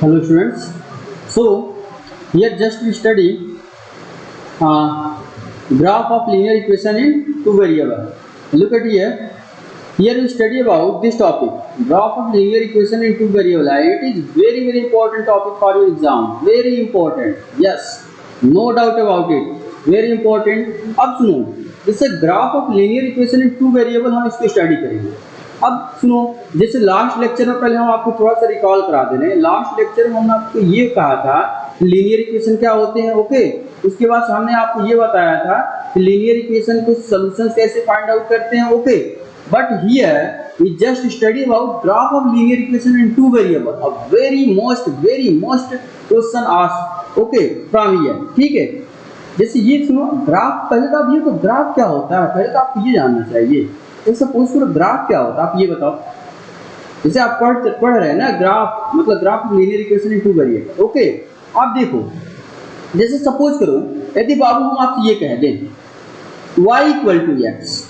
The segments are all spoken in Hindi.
Hello students. So here just we study graph of linear equation in two variable. Look at here. Here we study about this topic, graph of linear equation in two variable. It is very important topic for your exam. Very important. Yes, no doubt about it. Very important. अब सुनो, जैसे graph of linear equation in two variable हम इसको स्टडी करेंगे। अब सुनो, जैसे लास्ट लेक्चर में पहले हम आपको थोड़ा सा रिकॉल करा दे रहे हैं। लास्ट लेक्चर में हमने आपको ये कहा था लीनियर इक्वेशन क्या होते हैं, ओके। उसके बाद हमने आपको ये बताया था कि लीनियर इक्वेशन के सॉल्यूशंस कैसे फाइंड आउट करते हैं, okay. But here we just study about graph of linear equation in two variable, a very most question asked, okay, from here, ठीक है। जैसे ये सुनो, ग्राफ पहले तो आप ये तो ग्राफ क्या होता है, पहले तो आपको ये जानना चाहिए। तो सपोज करो ग्राफ क्या होता है, आप ये बताओ। जैसे आप पढ़ रहे हैं ना, ग्राफ मतलब graph linear equation in two variable, okay. आप देखो, जैसे सपोज करो यदि बाबू हम आपसे ये कह दें y इक्वल टू एक्स,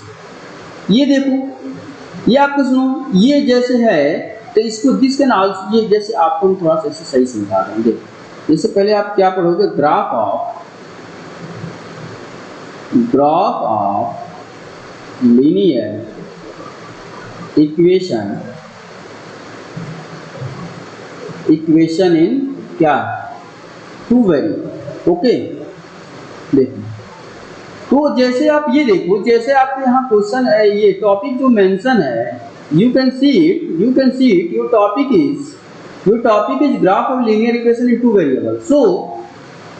ये देखो, ये आपको सुनो, ये जैसे है तो इसको दिस कैन आल्सो, ये जैसे आपको हम थोड़ा सा सही समझा रहे हैं। देखो, जैसे पहले आप क्या पढ़ोगे, graph of linear equation in क्या टू वेरिएबल, ओके। देखो, तो जैसे आप ये देखो, जैसे आपके यहाँ क्वेश्चन है, ये टॉपिक जो मेंशन है, you can see it, your topic is graph of linear equation in two variable. So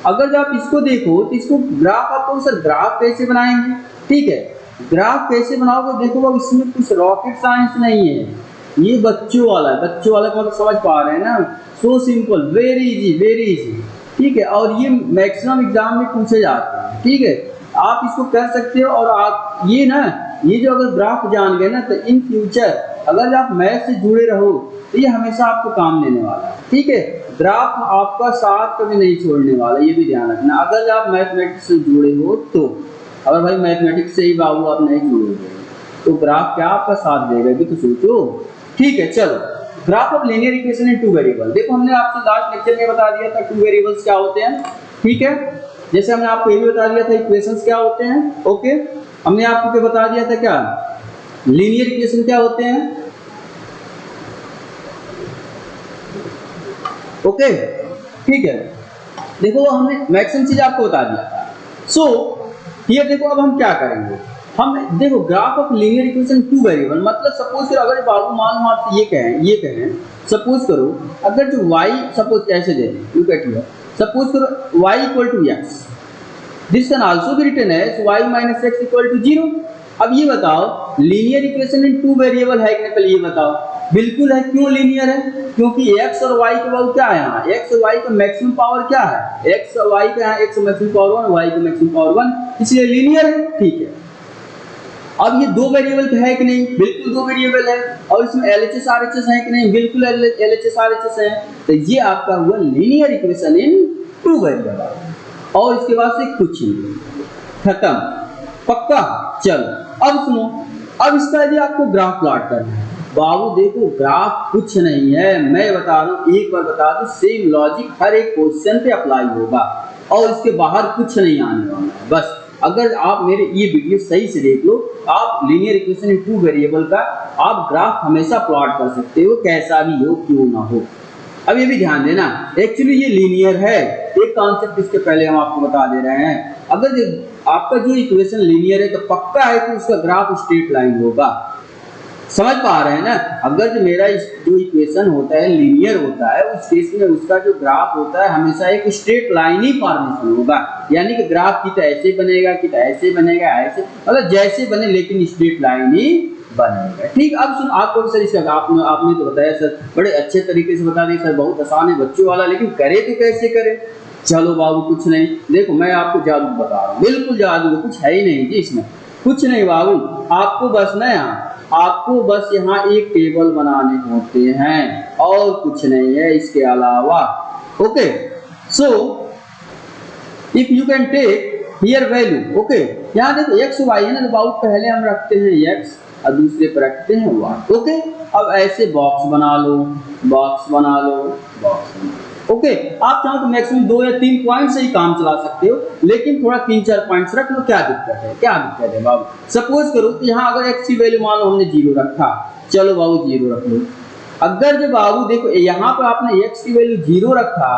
अगर आप इसको देखो तो इसको ग्राफ, आप कौन सा ग्राफ कैसे बनाएंगे, ठीक है। ग्राफ कैसे बनाओगे, देखो अब इसमें कुछ रॉकेट साइंस नहीं है, ये बच्चों वाला का मतलब समझ पा रहे हैं ना। सो सिंपल, वेरी इजी, ठीक है। और ये मैक्सिमम एग्जाम में पूछे जाते हैं, ठीक है। आप इसको कर सकते हो। और आप ये ना, ये जो अगर ग्राफ जान गए ना, तो इन फ्यूचर अगर आप मैथ से जुड़े रहो तो ये हमेशा आपको काम देने वाला है, ठीक है। ग्राफ आपका साथ कभी नहीं छोड़ने वाला, ये भी ध्यान रखना। अगर आप मैथमेटिक्स से जुड़े हो तो, अगर भाई मैथमेटिक्स से ही बाबू आप नहीं जुड़े तो ग्राफ क्या आपका साथ देगा, भी तो सोचो, ठीक है। चलो, graph of linear equation in two variable. देखो, हमने आपसे लास्ट लेक्चर में बता दिया था टू वेरिएबल्स क्या होते हैं, ठीक है। जैसे हमने आपको ये भी बता दिया था इक्वेशंस क्या होते हैं, ओके। हमने आपको क्या बता दिया था, क्या लीनियर इक्वेशन क्या होते हैं, ओके, ठीक है। देखो, हमने मैक्सिमम चीज आपको बता दिया। सो ये देखो, अब हम क्या करेंगे, हम देखो graph of linear equation two variable, मतलब सपोज करो, अगर बाबू मान लो आपसे ये कहें सपोज करो, अगर जो y सपोज ऐसे दे दें, लुक एट हियर, सपोज करो y equal to x, this can also be written as y minus x equal to 0। अब ये बताओ, linear equation in two variable है कि नहीं, पहले ये बताओ। बिल्कुल है। क्यों लीनियर है, क्योंकि x और y के वैल्यू क्या है, यहाँ x और y का मैक्सिमम पावर क्या है, x और y का, यहाँ x मैक्सिमम पावर 1, y का मैक्सिमम पावर 1, इसलिए लीनियर है, ठीक है। अब ये दो वेरिएबल है कि नहीं, बिल्कुल दो वेरिएबल है। और इसमें LHS RHS है कि नहीं, बिल्कुल LHS RHS है। तो ये आपका हुआ linear equation in two variable. और इसके बाद से कुछ नहीं, खत्म, पक्का। चलो अब सुनो, अब इसका यदि आपको ग्राफ प्लॉट करना है, बाबू देखो ग्राफ कुछ नहीं है, मैं बता रहा हूँ, एक बार बता दूं, सेम लॉजिक हर एक क्वेश्चन पे अप्लाई होगा और इसके बाहर कुछ नहीं आने वाला है। बस अगर आप मेरे ये वीडियो सही से देख लो, आप linear equation in two variable का आप ग्राफ हमेशा प्लॉट कर सकते हो, कैसा भी हो, क्यों ना हो। अब ये भी ध्यान देना, एक्चुअली ये लीनियर है, एक कॉन्सेप्ट इसके पहले हम आपको बता दे रहे हैं। अगर आपका जो इक्वेशन लीनियर है तो पक्का है कि उसका ग्राफ स्ट्रेट लाइन होगा, समझ पा रहे हैं ना। अगर जो मेरा जो इक्वेशन होता है लीनियर होता है, उस केस में उसका जो ग्राफ होता है हमेशा एक स्ट्रेट लाइन ही फॉर्मेशन होगा, यानी कि ग्राफ की तो ऐसे बनेगा, कि ऐसे बनेगा, ऐसे, मतलब जैसे बने लेकिन स्ट्रेट लाइन ही बनेगा, ठीक। अब सुन, आपको सर इसका आपने तो बताया सर, बड़े अच्छे तरीके से बता दिया सर, बहुत आसान है बच्चों वाला, लेकिन करे तो कैसे करे। चलो बाबू, कुछ नहीं, देखो मैं आपको जादू बता रहा हूँ, बिल्कुल जादू, कुछ है ही नहीं जी इसमें, कुछ नहीं बाबू। आपको बस ना यहाँ एक टेबल बनाने होते हैं और कुछ नहीं है इसके अलावा, okay. So if you can take here value, okay. यहाँ देखो x y है ना, तो बाबू पहले हम रखते हैं x और दूसरे पर रखते हैं y, ओके। अब ऐसे बॉक्स बना लो, ओके, आप चाहो तो मैक्सिमम 2 या 3 पॉइंट से ही काम चला सकते हो, लेकिन थोड़ा 3-4 पॉइंट्स रख लो, क्या दिक्कत है, क्या दिक्कत है बाबू। सपोज करो कि यहाँ अगर x की वैल्यू मान लो हमने 0 रखा, चलो बाबू 0 रख लो। अगर जो बाबू देखो यहाँ पर आपने x की वैल्यू 0 रखा,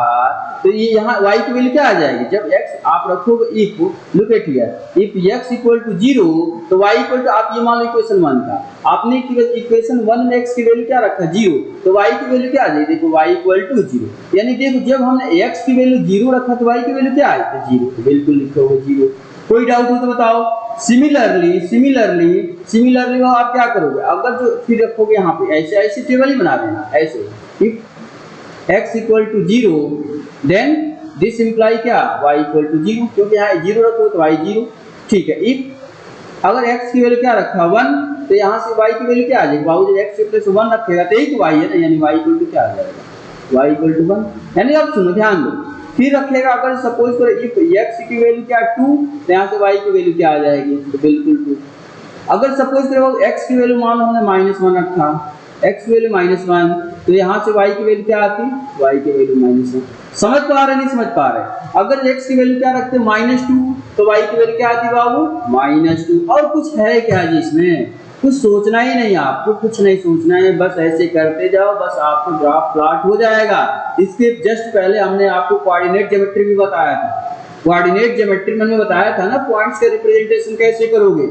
तो ये यहाँ y की वैल्यू क्या आ जाएगी, जब x आप रखोगे if, look at here, if x equal to 0 तो y इक्वल टू, आप ये मान लो इक्वेशन 1 था, आपने इक्वेशन 1 में x की वैल्यू क्या रखा 0, तो y की वैल्यू क्या आ जाएगी, देखो y इक्वल टू 0, यानी देखो जब हमने x की वैल्यू 0 रखा तो y की वैल्यू क्या आई, तो 0, तो बिल्कुल लिखोगे 0। कोई डाउट हो तो बताओ। सिमिलरली आप क्या करोगे, अगर जो फिर रखोगे यहाँ पे ऐसे टेबल ही बना देना ऐसे, if x equal to 0 then this imply क्या, y इक्वल टू 0, क्योंकि यहाँ 0 रखो तो y 0, ठीक है। इफ अगर x की वैल्यू क्या रखा 1, तो यहाँ से y की वैल्यू क्या आ जाएगी, बाबू जब x प्लस 1 रखेगा तो यही तो y है ना, यानी y इक्वल टू क्या आ जाएगा, y इक्वल टू 1। यानी अब सुनो ध्यान दो, फिर रखेगा अगर सपोज करो इफ x की वैल्यू क्या 2, तो यहाँ से y की वैल्यू क्या आ जाएगी, तो बिल्कुल 2। अगर सपोज करो x की वैल्यू मान लो हमने -1 रखा, x की वैल्यू -1, तो यहाँ से y की वैल्यू क्या आती, y की वैल्यू -1। समझ पा रहे नहीं समझ पा रहे, अगर x की वैल्यू क्या रखते -2, तो y की वैल्यू क्या आती बाबू, -2। और कुछ है क्या जी इसमें, कुछ सोचना ही नहीं, आपको कुछ नहीं सोचना है, बस ऐसे करते जाओ, बस आपको ग्राफ प्लॉट हो जाएगा। इसके जस्ट पहले हमने आपको कोऑर्डिनेट ज्योमेट्री भी बताया था, कोऑर्डिनेट ज्योमेट्री में बताया था ना, पॉइंट्स का रिप्रेजेंटेशन कैसे करोगे,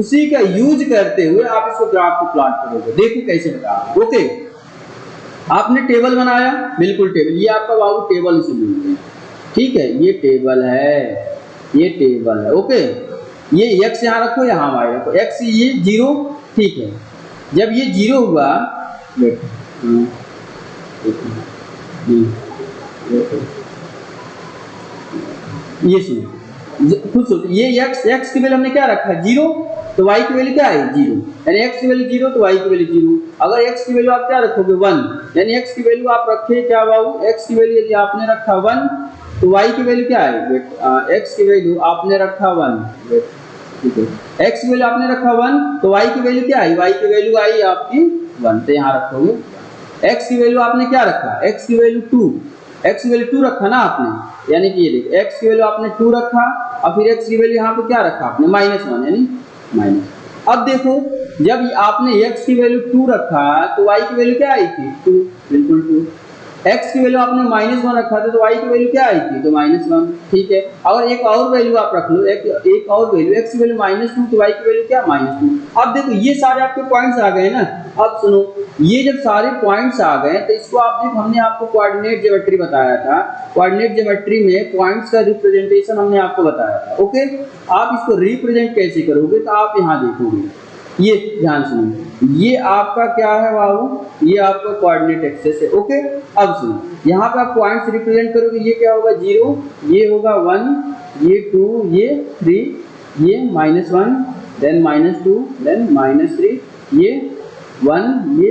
उसी का यूज करते हुए आप इसको ग्राफ को प्लॉट करोगे। देखो कैसे बता, ओके। आपने टेबल बनाया, बिल्कुल टेबल, ये आपका बाबू टेबल से मिलते हैं, ठीक है, ये टेबल है, ये टेबल है, ओके। ये x यहाँ रखो, यहाँ y रखो, x ये 0, ठीक है। जब ये 0 हुआ, ये सुनो खुद सोचो, ये x की वैल्यू हमने क्या रखा 0, तो y की वैल्यू क्या है 0, यानी x की वैल्यू 0 तो y की वैल्यू 0। अगर x की वैल्यू आप क्या रखोगे 1, यानी x की वैल्यू आप रखे क्या बाबू, x की वैल्यू यदि आपने रखा 1, तो y की वैल्यू क्या है, x की वैल्यू आपने रखा 1, ठीक है, x की वैल्यू आपने रखा 1, तो y की वैल्यू क्या आई, y की वैल्यू आई आपकी 1, तो यहाँ रखोगे। x की वैल्यू आपने क्या रखा, x की वैल्यू 2, x की वैल्यू 2 रखा ना आपने, यानी कि ये देखिए x की वैल्यू आपने 2 रखा, और फिर x की वैल्यू यहाँ पे क्या रखा आपने -1, यानी माइनस। अब देखो जब आपने x की वैल्यू 2 रखा, तो y की वैल्यू क्या आई थी 2, बिल्कुल 2। x की वैल्यू आपने -1 रखा था, तो y की वैल्यू क्या आई थी, तो -1, ठीक है। अगर एक और वैल्यू आप रख लो, एक और वैल्यू, x की वैल्यू -2, तो y की वैल्यू क्या -2। अब देखो ये सारे आपके पॉइंट्स आ गए ना। अब सुनो, ये जब सारे पॉइंट्स आ गए, तो इसको आप देखो, हमने आपको कोऑर्डिनेट ज्योमेट्री बताया था, कोऑर्डिनेट ज्योमेट्री में पॉइंट्स का रिप्रेजेंटेशन हमने आपको बताया था, ओके। आप इसको रिप्रेजेंट कैसे करोगे, तो आप यहाँ देखोगे, ये ध्यान सुनो, ये आपका क्या है बाबू, ये आपका कोऑर्डिनेट एक्सेस है, ओके। अब सुनो, यहाँ पे आप पॉइंट्स रिप्रेजेंट करोगे, ये क्या होगा 0, ये होगा 1, ये 2, ये 3, ये -1, देन -2, देन -3, ये 1, ये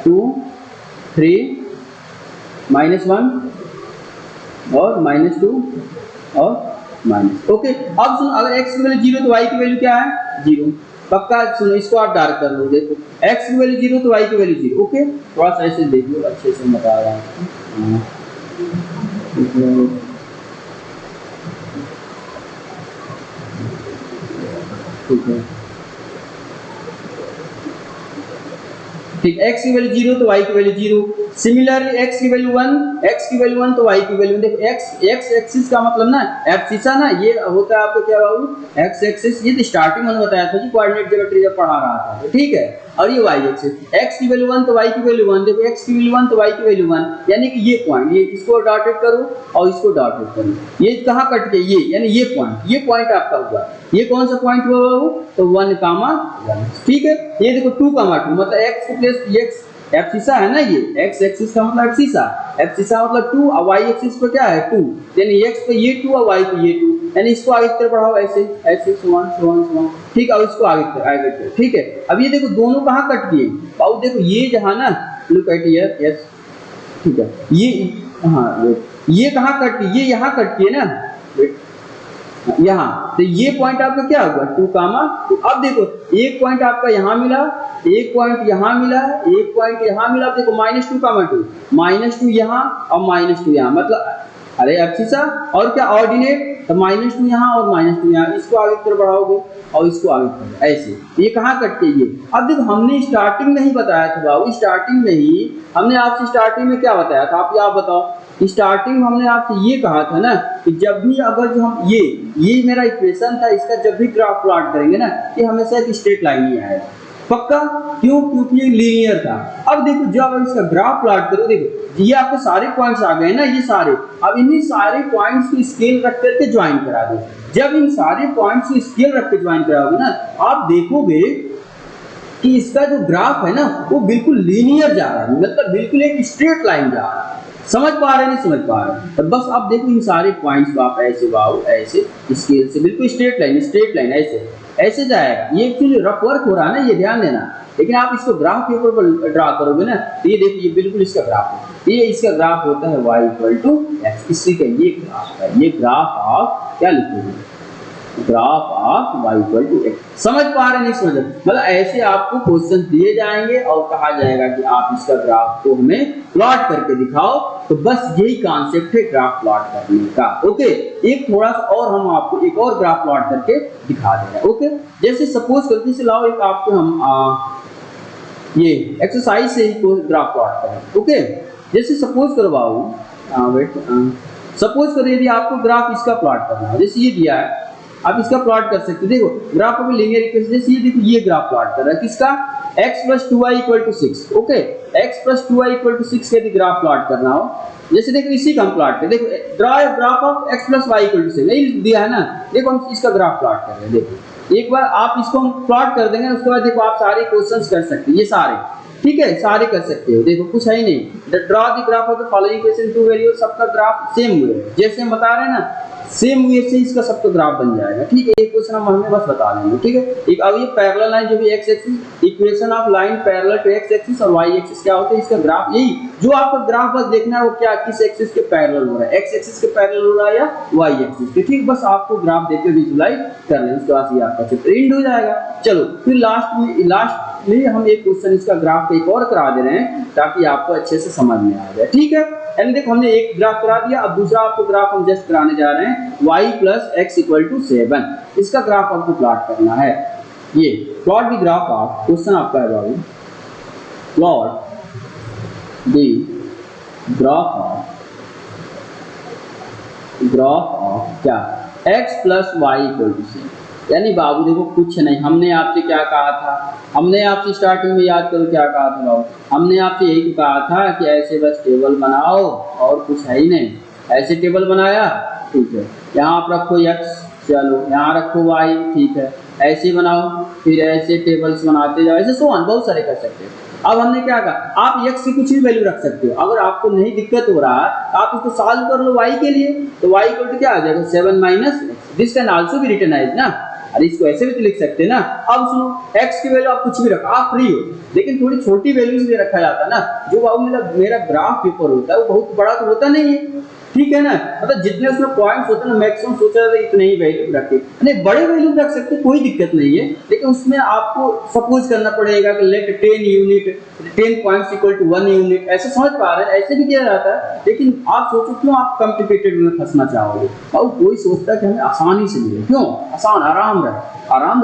2, 3, -1 और -2 और माइनस, ओके। अब सुनो, अगर x की वैल्यू 0 तो y की वैल्यू क्या है 0, पक्का। सुनो, इसको आप डार्क कर लो, देखो x की वैल्यू 0 तो y की वैल्यू 0, ओके। थोड़ा सा ऐसे देख लो, अच्छे से बता रहा हूँ, ठीक है, ठीक। x की वैल्यू 0 तो y की वैल्यू 0। सिमिलरली x की वैल्यू 1 तो y की वैल्यू, देखो x एक्सिस का मतलब ना एब्सिसा ना, ये होता है आपको क्या बाबू x एक्सिस, ये तो स्टार्टिंग में बताया था जी कोऑर्डिनेट ज्योमेट्री जब पढ़ा रहा था, ठीक है। और ये y एक्सिस, x की वैल्यू 1 तो y की वैल्यू 1, देखो x की वैल्यू 1 तो y की वैल्यू 1, यानी कि ये पॉइंट, ये इसको डॉटेड करो और इसको डॉटेड करो, ये कहाँ कट के, ये यानी ये पॉइंट आपका हुआ, ये कौन सा पॉइंट हुआ बाबू, तो 1, ठीक है। ये देखो 2, 2 मतलब x प्लस x एब्सिसा है ना, ये x एक्सिस का मतलब एब्सिसा मतलब 2, और y एक्सिस पे क्या है 2, यानी x पे ये 2 और y पे ये 2, यानी इसको आगे की तरफ बढ़ाओ ऐसे ऐसे समान, ठीक है, और इसको आगे की तरफ, ठीक है। अब ये देखो दोनों कहाँ कट किए बाबू, देखो ये जहाँ ना, लुक एट हियर, यस, ठीक है, ये हाँ ये कहाँ कट किए, ये यहाँ कट किए ना, यहाँ, तो ये पॉइंट आपका क्या होगा 2 कामा। तो अब देखो एक पॉइंट आपका यहाँ मिला, एक पॉइंट यहाँ मिला, एक पॉइंट यहाँ मिला। अब देखो -2 कामा 2, -2 यहाँ और -2 यहाँ, मतलब अरे अक्षिसा और क्या ऑर्डिनेट, तो -2 यहाँ और -2 यहाँ, इसको आगे की तरफ बढ़ाओगे और इसको आगे बढ़ाओगे ऐसे। ये कहाँ कटते ये। अब देखो हमने स्टार्टिंग में ही बताया था बाबू, स्टार्टिंग में ही हमने आपसे स्टार्टिंग में क्या बताया था, आप बताओ। स्टार्टिंग में हमने आपसे ये कहा था ना कि जब भी अगर जो हम ये मेरा इक्वेशन था, इसका जब भी ग्राफ प्लॉट करेंगे ना, ये हमेशा एक स्ट्रेट लाइन ही आएगा पक्का। क्यों? क्योंकि ये लीनियर था। अब देखो जब इसका ग्राफ प्लॉट करो, देखो ये आपके सारे पॉइंट्स आ गए ना, ये सारे। अब इन्हीं सारे पॉइंट्स को स्केल रख करके ज्वाइन करा दो। जब इन सारे पॉइंट्स को स्केल रख के ज्वाइन कराओगे ना, आप देखोगे कि इसका जो ग्राफ है ना वो बिल्कुल लीनियर जा रहा है, मतलब बिल्कुल एक स्ट्रेट लाइन जा रहा है। समझ पा रहे नहीं समझ पा रहे? तो बस आप देखो इन सारे पॉइंट्स आप ऐसे ऐसे स्केल से बिल्कुल स्ट्रेट लाइन ऐसे जाएगा। ये एक्चुअली रफ वर्क हो रहा है ना, ये ध्यान देना। लेकिन आप इसको ग्राफ के ऊपर ड्रा करोगे ना, तो ये देखिए ये बिल्कुल इसका ग्राफ है। ये इसका ग्राफ होता है y = x। इसी का ये ग्राफ है। ये ग्राफ आप क्या लिखोगे, ग्राफ ऑफ y = x। समझ पा रहे नहीं समझ? मतलब ऐसे आपको क्वेश्चन दिए जाएंगे और कहा जाएगा कि आप इसका ग्राफ को हमें प्लॉट करके दिखाओ। तो बस यही कॉन्सेप्ट है ग्राफ प्लॉट करने का। ओके, एक थोड़ा सा और हम आपको एक और ग्राफ प्लॉट करके दिखा दे रहे हैं। ओके, जैसे सपोज करते से लाओ एक आपको हम ये एक्सरसाइज से ही ग्राफ प्लॉट करें। ओके, जैसे सपोज करवाओ सपोज करो यदि आपको ग्राफ इसका प्लॉट करना है, जैसे ये दिया है, आप इसका प्लॉट कर सकते हो। देखो ग्राफ ऑफ लीनियर इक्वेशन, जैसे ये देखो ये ग्राफ प्लॉट कर रहा है किसका, x + 2y = 6। Okay, x + 2y = 6 यदि ग्राफ प्लॉट करना हो, जैसे देखो इसी का हम प्लॉट करें। देखो draw graph of x + y = 6 नहीं दिया है ना, देखो हम इसका ग्राफ प्लॉट कर रहे हैं। देखो एक बार आप इसको हम प्लॉट कर देंगे, उसके बाद देखो आप सारे क्वेश्चंस कर सकते हैं, ये सारे ठीक है, सारे कर सकते हो। देखो कुछ है ही नहीं। Draw the graph of the following equation two variable, सबका ग्राफ सेम हुए जैसे हम बता रहे हैं ना, सेम वे से इसका सबका ग्राफ बन जाएगा। ठीक है, एक क्वेश्चन हम हमें बस बता देंगे। ठीक है, एक अब ये पैरेलल लाइन जो भी x axis, equation of line parallel to x axis और y एक्सिस क्या होता है, इसका ग्राफ यही जो आपका ग्राफ बस देखना है वो क्या किस एक्सिस के पैरेलल हो रहा है, x एक्सिस के पैरेलल हो रहा है या y एक्सिस के। ठीक, बस आपको ग्राफ देख के विजुअलाइज कर लें, उसके बाद ये आपका चैप्टर एंड हो जाएगा। चलो फिर लास्ट में हम एक क्वेश्चन इसका ग्राफ एक और करा दे रहे हैं ताकि आपको अच्छे से समझ में आ जाए। ठीक है, यानी देखो हमने एक ग्राफ करा दिया, अब दूसरा आपको ग्राफ हम जस्ट कराने जा रहे हैं y + x = 7। इसका ग्राफ आपको प्लॉट करना है। ये plot the graph of, question आपका है बाबू, प्लॉट द ग्राफ ऑफ क्या, x + y = 7। यानी बाबू देखो कुछ नहीं, हमने आपसे क्या कहा था, हमने आपसे स्टार्टिंग में याद करो क्या कहा था बाबू, हमने आपसे यही कहा था कि ऐसे बस टेबल बनाओ और कुछ है ही नहीं। ऐसे टेबल बनाया, ठीक है, यहाँ आप रखो x, चलो यहाँ रखो y, ठीक है, ऐसे बनाओ, फिर ऐसे टेबल्स बनाते जाओ, ऐसे सोन बहुत सारे कर सकते हो। अब हमने क्या कहा, आप x की कुछ भी वैल्यू रख सकते हो। अगर आपको नहीं दिक्कत हो रहा है आप इसको सॉल्व कर लो y के लिए, तो y = क्या आ जाएगा 7 - x। This can also be written as ना, अरे इसको ऐसे भी तो लिख सकते हैं ना। अब सुनो, x की वैल्यू आप कुछ भी रखो, आप फ्री हो, लेकिन थोड़ी छोटी वैल्यूज भी रखा जाता है ना। जो बाबू मेरा ग्राफ पेपर होता है वो बहुत बड़ा तो होता नहीं है, ठीक है ना, मतलब जितने उसमें पॉइंट्स होते हैं ना मैक्सिमम सोचा जाता है इतने ही वैल्यू रखे, नहीं बड़े वैल्यू रख सकते, कोई दिक्कत नहीं है। लेकिन उसमें आपको सपोज करना पड़ेगा कि लेट 10 यूनिट 10 पॉइंट्स = 1 यूनिट, ऐसे समझ पा रहे हैं, ऐसे भी किया जाता है। लेकिन आप सोचो क्यों आप कॉम्प्लिकेटेड में फंसना चाहोगे, और कोई सोचता है कि हमें आसानी से मिले, क्यों आसान आराम रहे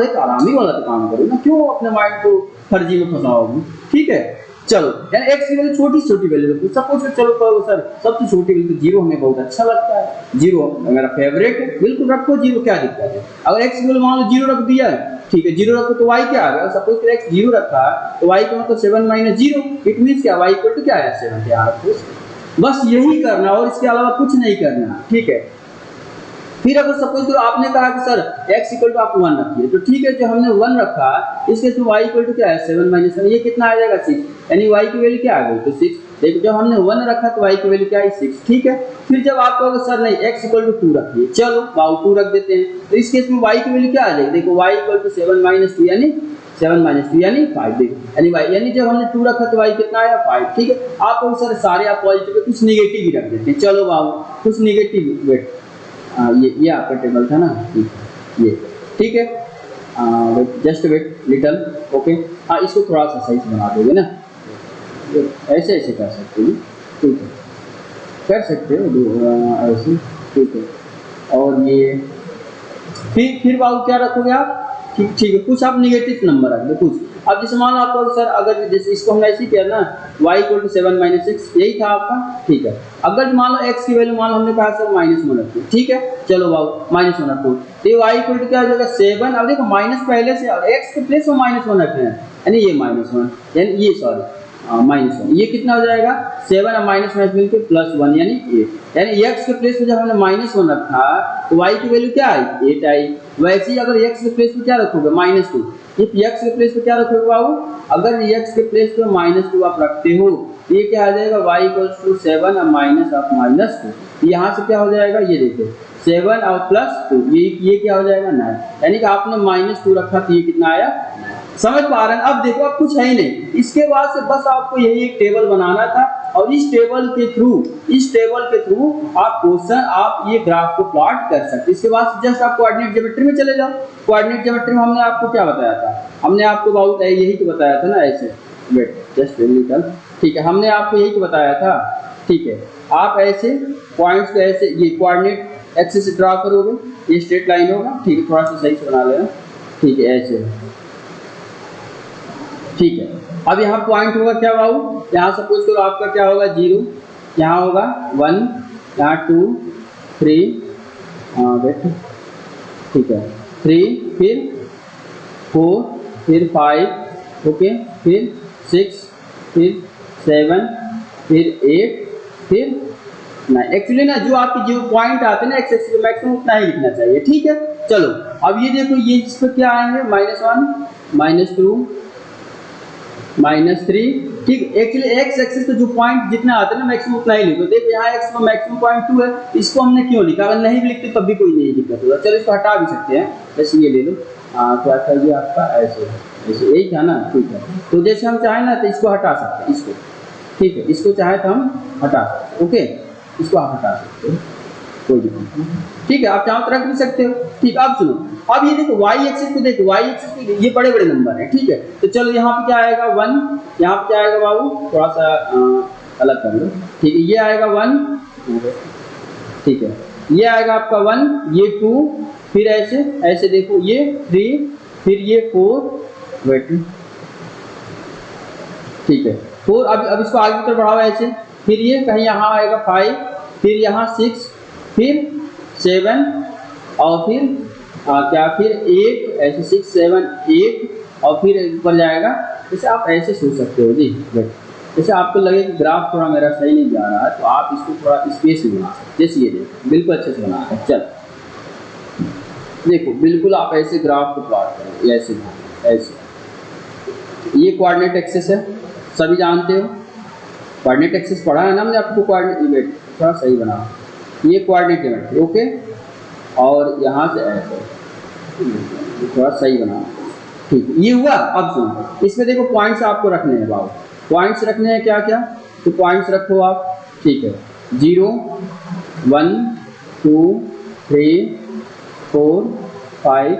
तो आराम ही वाला तो काम करो ना, क्यों अपने माइंड को फर्जी में फंसाओगे। ठीक है, चलो यानी x की वैल्यू छोटी वैल्यू रखो। सपोज चलो कहो सर सबसे छोटी वैल्यू 0 हमें बहुत अच्छा लगता है, 0 मेरा फेवरेट है, बिल्कुल रखो 0, क्या दिक्कत है। अगर x की वैल्यू मान लो 0 रख दिया है, ठीक है 0 रखो तो y क्या आ गया, सपोज कि x 0 रखा है तो y का मतलब 7 - 0, इट मींस क्या y = क्या है 7 यार रखो, बस यही करना और इसके अलावा कुछ नहीं करना। ठीक है, फिर अगर सपोज करो आपने कहा कि सर x = आप 1 रखिए, तो ठीक है, जो हमने 1 रखा इसके तो y = क्या है 7 - 7, ये कितना आ जाएगा 6, यानी y की वैल्यू क्या आ गई तो 6। देखो जब हमने 1 रखा तो y की वैल्यू क्या है 6। ठीक है, फिर जब आप कहोगे सर नहीं x = 2 रखिए, चलो बाबू 2 रख देते हैं, तो इस केस में y की वैल्यू क्या आ जाएगी, देखो y = 7 - 2 यानी 7 - 2 यानी 5। देखो यानी y यानी जब हमने 2 रखा तो y कितना आया 5। ठीक है, आप सर सारे आप पॉजिटिव कुछ नेगेटिव ही रख देते हैं, चलो बाबू कुछ नेगेटिव वेट ये आपका टेबल था ना, ये ठीक है। Wait, just wait little, okay. हाँ, इसको थोड़ा सा सही से बना दोगे ना, ऐसे ऐसे कर सकते हो, ठीक है, कर सकते हो ऐसे, ठीक है। और ये फिर बाबू क्या रखोगे आप, ठीक ठीक है, कुछ आप निगेटिव नंबर रख दो कुछ। अब जैसे मान लो आपको सर, अगर जैसे इसको हमने ऐसे किया ना, y = 7 - 6, यही था आपका, ठीक है। अगर मान लो x की वैल्यू मान लो हमने कहा सर -1 रखो, ठीक है, चलो बाबू -1 रखो, तो y = क्या हो जाएगा 7। अब देखो माइनस पहले से, x के प्लेस में -1 रखे हैं, यानी ये -1, यानी ये सॉरी -1, ये कितना हो जाएगा 7 और -1 मिलकर +1 यानी 8। यानी x के प्लेस में जब हमने -1 रखा तो y की वैल्यू क्या आई, 8 आई। वैसे ही अगर x के प्लेस में क्या रखोगे -2, इफ x के प्लेस पे क्या रखोगे बाबू, अगर x के प्लेस पे -2 आप रखते हो, ये क्या आ जाएगा y = 7 और -2, यहाँ से क्या हो जाएगा, ये देखो 7 और +2, ये क्या हो जाएगा 9, यानी कि आपने -2 रखा तो ये कितना आया, समझ पा रहे हैं। अब देखो अब कुछ है ही नहीं, इसके बाद से बस आपको यही एक टेबल बनाना था, और इस टेबल के थ्रू आप क्वेश्चन, आप ये ग्राफ को प्लॉट कर सकते। इसके बाद जस्ट आप कोऑर्डिनेट ज्योमेट्री में चले जाओ। कोऑर्डिनेट ज्योमेट्री में हमने आपको क्या बताया था, हमने आपको बहुत यही तो बताया था ना, ऐसे वेट जस्ट लिटल, ठीक है, हमने आपको यही तो बताया था, ठीक है। आप ऐसे पॉइंट्स को ऐसे ये कोऑर्डिनेट एक्सिस से ड्रा करोगे, ये स्ट्रेट लाइन होगा, ठीक है, थोड़ा सा सही से बना लेना, ठीक है, ऐसे, ठीक है। अब यहाँ पॉइंट होगा क्या बाबू, यहाँ सपोज करो आपका क्या होगा 0, यहाँ होगा 1, यहाँ 2 3, वेट, ठीक है, 3, फिर 4, फिर 5, ओके, फिर 6, फिर 7, फिर 8, फिर 9। एक्चुअली ना जो आपकी जो पॉइंट आते हैं ना एक्स एक्सिस पे, मैक्सिमम उतना ही लिखना चाहिए, ठीक है। चलो अब ये देखो, ये इस पर क्या आएंगे -1 -2 -3, ठीक। एक्चुअली एक्स एक्सिस पे जो पॉइंट जितना आते हैं ना मैक्सिमम उतना ही लिखो। देखो यहाँ एक्स में मैक्सिमम पॉइंट 2 है, इसको हमने क्यों लिखा, अगर नहीं भी लिखते तब भी कोई नहीं दिक्कत होगा। चलो इसको हटा भी सकते हैं, जैसे ये ले लो, क्या था ये आपका, ऐसे ऐसे यही था ना, ठीक है। तो जैसे हम चाहें ना तो इसको हटा सकते हैं, इसको, ठीक है, इसको चाहे तो हम हटा सकते हैं, ओके, इसको आप हटा सकते हो, कोई दिक्कत नहीं, ठीक है। आप चाहो तो रख भी सकते हो, ठीक। अब सुनो, अब ये देखो y एक्सिस को देखो, y एक्सिस पे ये बड़े बड़े नंबर हैं, ठीक है। तो चलो यहाँ पे क्या आएगा 1, यहाँ पे क्या आएगा बाबू, थोड़ा सा अलग कर लो, ठीक है, ये आएगा 1, ठीक है, ये आएगा आपका 1, ये 2, फिर ऐसे ऐसे देखो ये 3, फिर ये 4, वेट, ठीक है 4। अब इसको आगे की तरफ बढ़ाओ ऐसे, फिर ये कहीं यहाँ आएगा 5, फिर यहाँ 6, फिर 7, और फिर क्या, फिर 8, ऐसे 6 7 8, और फिर ऊपर जाएगा। जैसे आप ऐसे सोच सकते हो जी, जैसे आपको लगे कि ग्राफ थोड़ा मेरा सही नहीं जा रहा है, तो आप इसको थोड़ा स्पेस में बना सकते, जैसे ये देखो बिल्कुल अच्छे से बना है। चल देखो बिल्कुल आप ऐसे ग्राफ को प्लॉट करो, ऐसे ऐसे। ये कोऑर्डिनेट एक्सिस है, सभी जानते हो, कोऑर्डिनेट एक्सिस पढ़ा है ना हमने आपको, कोऑर्डिनेट, थोड़ा सही बना, ये कोऑर्डिनेट ज्योमेट्री, ओके। और यहाँ से ऐसे थोड़ा सही बना, ठीक है, ये हुआ। अब सुनो, इसमें देखो पॉइंट्स आपको रखने हैं बाबू, पॉइंट्स रखने हैं क्या क्या, तो पॉइंट्स रखो आप, ठीक है, 0 1 2 3 4 5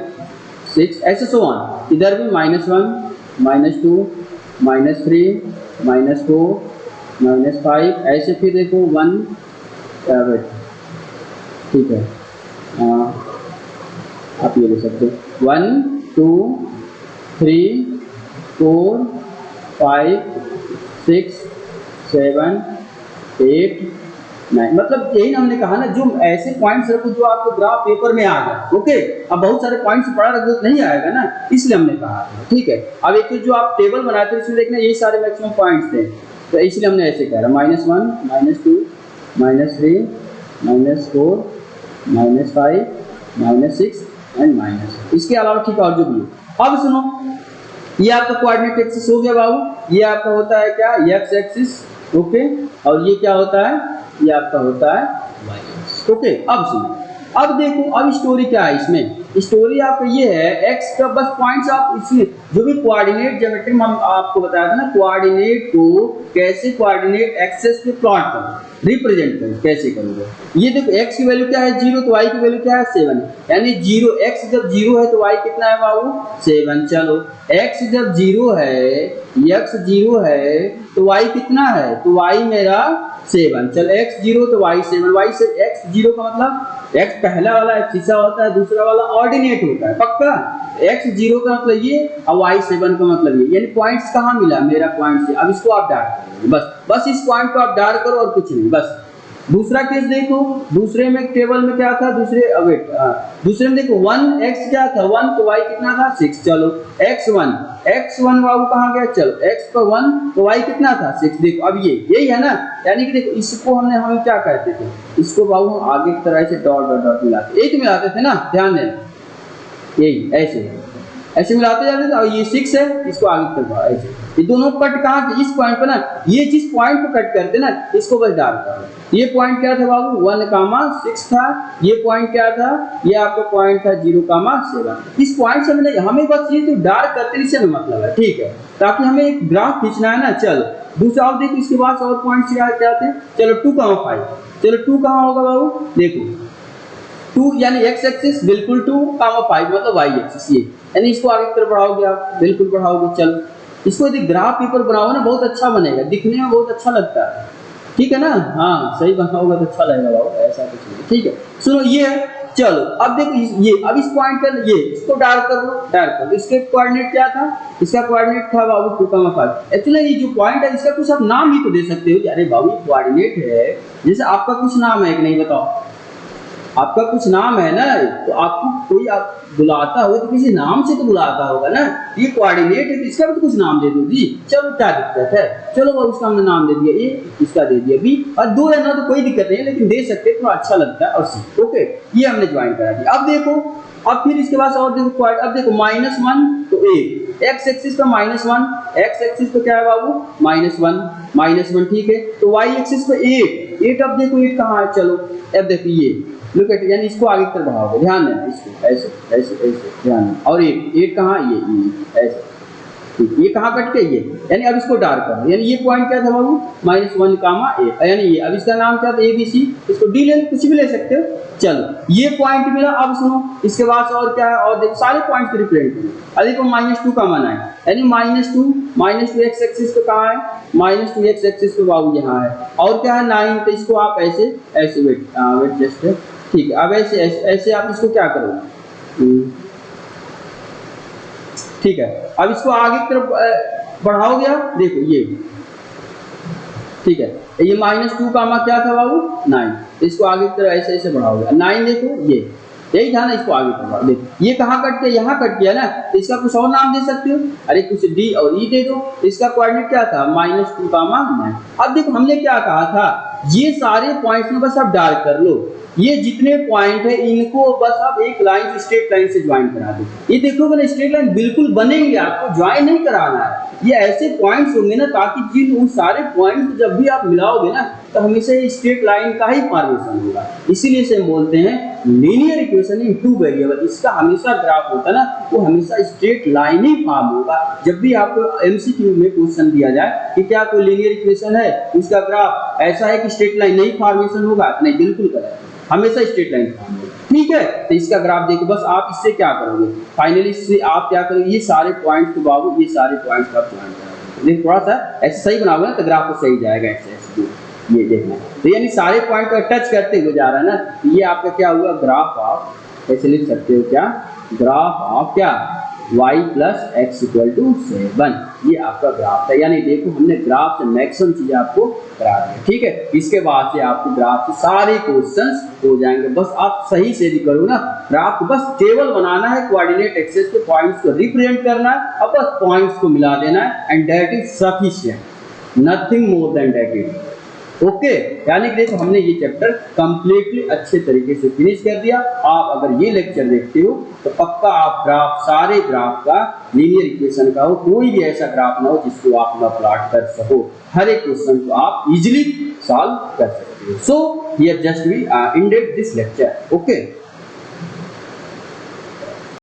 6 ऐसे सो ऑन। इधर भी -1 -2 -3 -4 -5 ऐसे, फिर देखो 1, ठीक है, आप ये ले सकते हो 1 2 3 4 5 6 7 8 9। मतलब यही हमने कहा ना, जो ऐसे पॉइंट्स रखो जो आपको ग्राफ पेपर में आ जाए, ओके। अब बहुत सारे पॉइंट्स पढ़ा रखो तो नहीं आएगा ना, इसलिए हमने कहा, ठीक है। अब एक जो आप टेबल बनाते हैं इसमें देखना यही सारे मैक्सिमम पॉइंट्स थे, तो इसलिए हमने ऐसे कह रहा -1 -2 -3 -4 -5 -6 एंड माइनस, इसके अलावा ठीक है और जो भी। अब सुनो, ये आपका कोऑर्डिनेट एक्सिस हो गया बाबू, ये आपका होता है क्या, एक्स एक्सिस, ओके। और ये क्या होता है, ये आपका होता है वाई एक्सिस, ओके। अब सुनो, अब देखो अब स्टोरी क्या है इसमें, स्टोरी आपका ये है, एक्स का बस पॉइंट्स आप इसमें जो भी कोऑर्डिनेट ज्योमेट्री में हम आपको बताया था ना, कोऑर्डिनेट को कैसे कोऑर्डिनेट एक्सेस पे प्लॉट करें, रिप्रेजेंट करें, कैसे करेंगे। ये देखो x की वैल्यू क्या है 0, तो y की वैल्यू क्या है 7, यानी 0 x जब 0 है तो y कितना है बाबू 7। चलो x जब 0 है, x 0 है तो y कितना है, तो y मेरा 7। चल x 0 तो y 7, y से x 0 का मतलब x पहला वाला एक्सिस होता है, दूसरा वाला ऑर्डिनेट होता है, पक्का। x 0 का मतलब ये और y 7 का मतलब ये, यानी पॉइंट्स कहाँ मिला, मेरा पॉइंट से। अब इसको आप डार्क करोगे, बस इस पॉइंट को आप डार्क करो और कुछ नहीं, बस। दूसरा केस देखो, दूसरे में टेबल में क्या था, दूसरे में देखो 1x क्या था 1, तो y कितना था 6। चलो x1 बाबू कहाँ गया, चलो x पर 1 तो y कितना था 6। देखो अब ये यही है ना, यानी कि देखो इसको हम क्या कहते थे, इसको बाबू हम आगे की तरह से डॉट डॉट डॉट मिलाते, एक मिलाते थे ना, ध्यान देना, यही ऐसे मिलाते जाते थे। और ये 6 है, इसको आगे की तरफ ऐसे, ये दोनों कट कहाँ, इस पॉइंट पर ना, ये जिस पॉइंट को कट करते ना, इसको बस डार्क करो। ये पॉइंट क्या था बाबू 1, 6 था, ये पॉइंट क्या था, ये आपका पॉइंट था 0, 7। इस पॉइंट से हमें बस ये तो डार्क करते इससे हमें मतलब है, ठीक है, ताकि हमें एक ग्राफ खींचना है ना। चलो दूसरा आप देखो, इसके बाद और पॉइंट्स क्या आते हैं, चलो 2, 5, चलो 2 कहाँ होगा बाबू, देखो 2 यानी x एक्सिस बिल्कुल 2, 5 मतलब y एक्सिस, ये यानी इसको आगे की तरफ बढ़ाओगे आप, बिल्कुल बढ़ाओगे। चलो इसको यदि ग्राफ पेपर बनाओगे ना, बहुत अच्छा बनेगा, दिखने में बहुत अच्छा लगता है, ठीक है ना, हाँ सही बनाओगे तो अच्छा लगेगा बाबू, ऐसा कुछ नहीं, ठीक है। सुनो ये है, चलो अब देखो ये, अब इस पॉइंट पर ये इसको डार्क कर दो, इसके कोऑर्डिनेट क्या था, इसका कोऑर्डिनेट था बाबू 2, 5। एक्चुअली ये जो पॉइंट है इसका कुछ आप नाम ही तो दे सकते हो, अरे बाबू ये कोऑर्डिनेट है, जैसे आपका कुछ नाम है कि नहीं, बताओ आपका कुछ नाम है ना, तो आपको कोई आप बुलाता हो तो किसी नाम से तो बुलाता होगा ना, ये कोऑर्डिनेट है तो इसका भी तो कुछ नाम दे दो जी। चलो क्या दिक्कत है, चलो वो उसका हमने नाम दे दिया ए, इसका दे दिया बी, और 2 है ना तो कोई दिक्कत नहीं, लेकिन दे सकते थोड़ा अच्छा लगता है। और सी, ओके, ये हमने ज्वाइन करा दिया। अब देखो, अब फिर इसके बाद और देखो, अब देखो -1 तो ए, x एक्सिस पर -1, x एक्सिस पर क्या है बाबू -1, ठीक है। तो y एक्सिस पर 8, अब देखो 8 कहाँ है, चलो अब देखो ये लुक एट, यानी इसको आगे की तरफ बढ़ाओगे, ध्यान देना, इसको ऐसे ध्यान देना। और 8 कहाँ, ये ऐसे, ये कहाँ कट के, ये यानी अब इसको डार्क करो, यानी ये पॉइंट क्या था बाबू -1, 8, यानी ये, अब इसका नाम क्या था ABC, इसको D ले, कुछ भी ले सकते हो। चलो ये पॉइंट मिला। अब सुनो इसके बाद और क्या है, और देखो सारे पॉइंट्स को रिप्रेजेंट करो। अब देखो -2 का मान है, यानी -2 x एक्सिस पे कहाँ है, -2 x एक्सिस पे बाबू यहाँ है। और क्या है 9, तो इसको आप ऐसे वेट जस्ट, ठीक है। अब ऐसे आप इसको क्या करोगे, ठीक है। अब इसको आगे की तरफ बढ़ाओगे आप, देखो ये, ठीक है, ये -2 का मान क्या था बाबू 9, इसको आगे की तरफ ऐसे बढ़ाओगे 9, देखो ये यही था ना, इसको आगे बढ़ाओ, देखो ये कहाँ कट गया, यहाँ कट गया ना, तो इसका कुछ और नाम दे सकते हो, अरे कुछ D और E दे दो। इसका कोऑर्डिनेट क्या था -2, 9। अब देखो हमने क्या कहा था, ये सारे पॉइंट्स में बस आप डार्क कर लो, ये जितने पॉइंट है इनको बस आप एक लाइन से, स्ट्रेट लाइन से ज्वाइन करा दो। ये देखोगे ना स्ट्रेट लाइन बिल्कुल बनेंगे, आपको ज्वाइन नहीं कराना है, ये ऐसे पॉइंट्स होंगे ना, ताकि जिन उन सारे पॉइंट जब भी आप मिलाओगे ना, तो हमेशा ये स्ट्रेट लाइन का ही फॉर्मेशन होगा। इसीलिए इसे बोलते हैं लीनियर इक्वेशन इन 2 वेरिएबल। इसका हमेशा ग्राफ होता है ना, वो हमेशा स्ट्रेट लाइन ही फॉर्म होगा। जब भी आपको MCQ में क्वेश्चन दिया जाए कि क्या कोई लीनियर इक्वेशन है, उसका ग्राफ ऐसा है कि स्ट्रेट लाइन नहीं फॉर्मेशन होगा, नहीं, बिल्कुल गलत, हमेशा स्ट्रेट लाइन फॉर्म होगा, ठीक है। तो इसका ग्राफ देखो, बस आप इससे क्या करोगे, फाइनली इससे आप क्या करोगे, ये सारे पॉइंट्स को बाबू, ये सारे पॉइंट्स का ज्वाइन करोगे, लेकिन थोड़ा सा ऐसे सही बनाओगे ना तो ग्राफ सही जाएगा, ऐसे ये देखना। तो यानी सारे पॉइंट को टच करते हुए जा रहा है ना, तो ये आपका क्या हुआ, ग्राफ ऑफ, ऐसे लिख सकते हो क्या, ग्राफ ऑफ क्या, y + x = 7, ये आपका ग्राफ है। यानी देखो हमने ग्राफ से मैक्सिमम चीजें आपको करा दी, ठीक है। इसके बाद से आपको ग्राफ से सारे क्वेश्चंस हो जाएंगे, बस आप सही से भी करो ना ग्राफ, बस टेबल बनाना है, कोऑर्डिनेट एक्सिस के पॉइंट्स को रिप्रेजेंट करना है, और बस पॉइंट्स को मिला देना है, and that is sufficient, nothing more than that is, okay. यानी कि देखो हमने ये चैप्टर कंप्लीटली अच्छे तरीके से फिनिश कर दिया। आप अगर ये लेक्चर देखते हो तो पक्का आप ग्राफ, सारे ग्राफ का, लीनियर इक्वेशन का हो, कोई भी ऐसा ग्राफ ना हो जिसको आप ना प्लॉट कर सको, हर एक क्वेश्चन को आप इजीली सॉल्व कर सकते हो। So here just we ended this lecture, okay.